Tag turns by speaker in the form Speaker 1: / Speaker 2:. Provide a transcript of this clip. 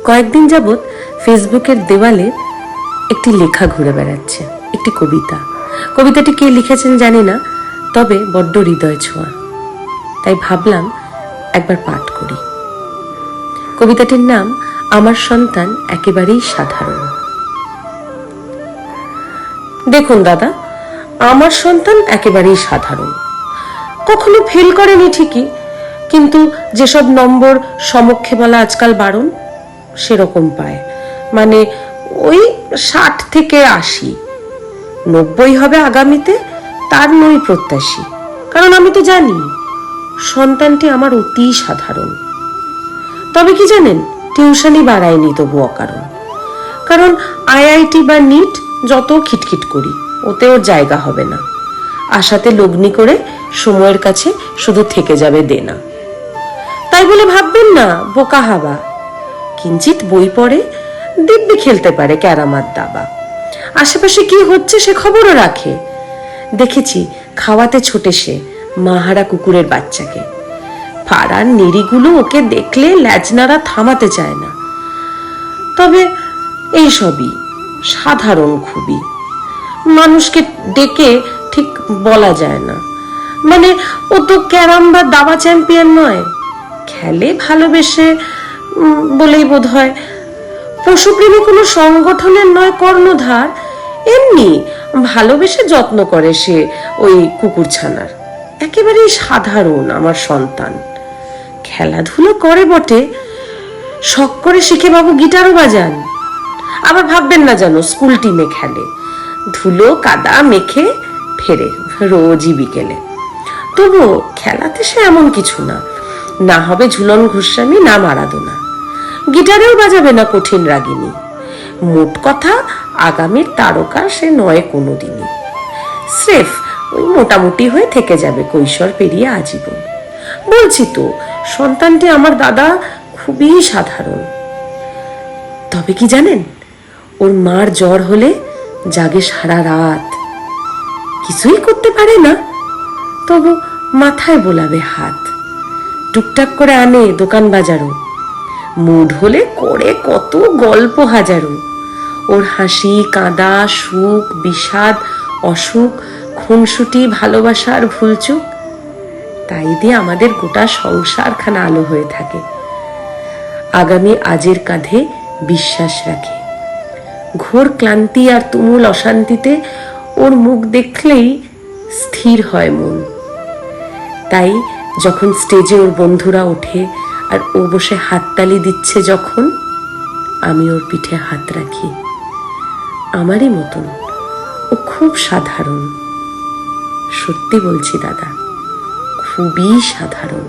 Speaker 1: কয়েকদিন যাবৎ ফেসবুকের দেওয়ালে একটি লেখা ঘুরে বেড়াচ্ছে, একটি কবিতা। কবিতাটি কে লিখেছেন জানি না, তবে বড্ড হৃদয় ছোঁয়া। তাই ভাবলাম একবার পাঠ করি। কবিতাটির নাম আমার সন্তান একেবারেই সাধারণ। দেখুন দাদা, আমার সন্তান একেবারেই সাধারণ। কখনো ফেল করেনি ঠিকই, কিন্তু যেসব নম্বর সমক্ষে বলা আজকাল বারণ, সেরকম পায়। মানে ওই 60 থেকে 80, 90 হবে আগামীতে, তার নই প্রত্যাশী। কারণ আমি তো জানি সন্তানটি আমার অতি সাধারণ। তবে কি জানেন, টিউশনি বাড়ায়নি তবু অকারণ। কারণ আইআইটি বা নিট যত খিটখিট করি, ওতে ওর জায়গা হবে না। আশাতে লগ্নি করে সময়ের কাছে শুধু থেকে যাবে দেনা। তাই বলে ভাববেন না বোকা হাবা। কিঞ্চিত বই পড়ে, দিব্যি খেলতে পারে ক্যারামার দাবা। আশেপাশে কি হচ্ছে সে খবরও রাখে। দেখেছি খাওয়াতে ছোটে সে মাহারা কুকুরের বাচ্চাকে। পাড়ার নিরিগুলো ওকে দেখলে ল্যাজনারা থামাতে চায় না। তবে এই সবই সাধারণ খুবই, মানুষকে ডেকে ঠিক বলা যায় না। মানে ও তো ক্যারাম বা দাবা চ্যাম্পিয়ন নয়, খেলে ভালোবেসে বলেই বোধ হয়। পশুপ্রেমী কোনো সংগঠনের নয় কর্ণধার, এমনি ভালোবেসে যত্ন করে সে ওই কুকুর ছানার। একেবারেই সাধারণ আমার সন্তান। খেলাধুলো করে বটে, শখ করে শিখে বাবু গিটারও বাজান। আবার ভাববেন না যেন স্কুল টিমে খেলে, ধুলো কাদা মেখে ফেরে রোজই বিকেলে। তবুও খেলাতে সে এমন কিছু না, না হবে ঝুলন গোস্বামী, না মারাদোনা। গিটারেও বাজাবে না কঠিন রাগিনী। মোট কথা আগামীর তারকা সে নয় কোনোদিনই। স্রেফ ওই মোটামুটি হয়ে থেকে যাবে কৈশোর পেরিয়ে আজীবন। বলছি তো, সন্তানটি আমার দাদা খুবই সাধারণ। তবে কি জানেন, ওর মার জ্বর হলে জাগে সারা রাত, কিছুই করতে পারে না, তবু মাথায় বোলাবে হাত। টুকটাক করে আনে দোকান বাজারও, মুড হলে করে কত গল্প হাজারো। ওর হাসি কাঁদা, সুখ বিষাদ, অসুখ, খুনসুটি, ভালোবাসার ভুলচুক, তাই দিয়ে আমাদের গোটা সংসারখানা আলো হয়ে থাকে। আগামী আজের কাঁধে বিশ্বাস রাখে। ঘোর ক্লান্তি আর তুমুল অশান্তিতে ওর মুখ দেখলেই স্থির হয় মন। তাই যখন স্টেজে ওর বন্ধুরা ওঠে আর ও বসে হাততালি দিচ্ছে, যখন আমি ওর পিঠে হাত রাখি। আমারই মতন ও খুব সাধারণ। সত্যি বলছি দাদা, খুবই সাধারণ।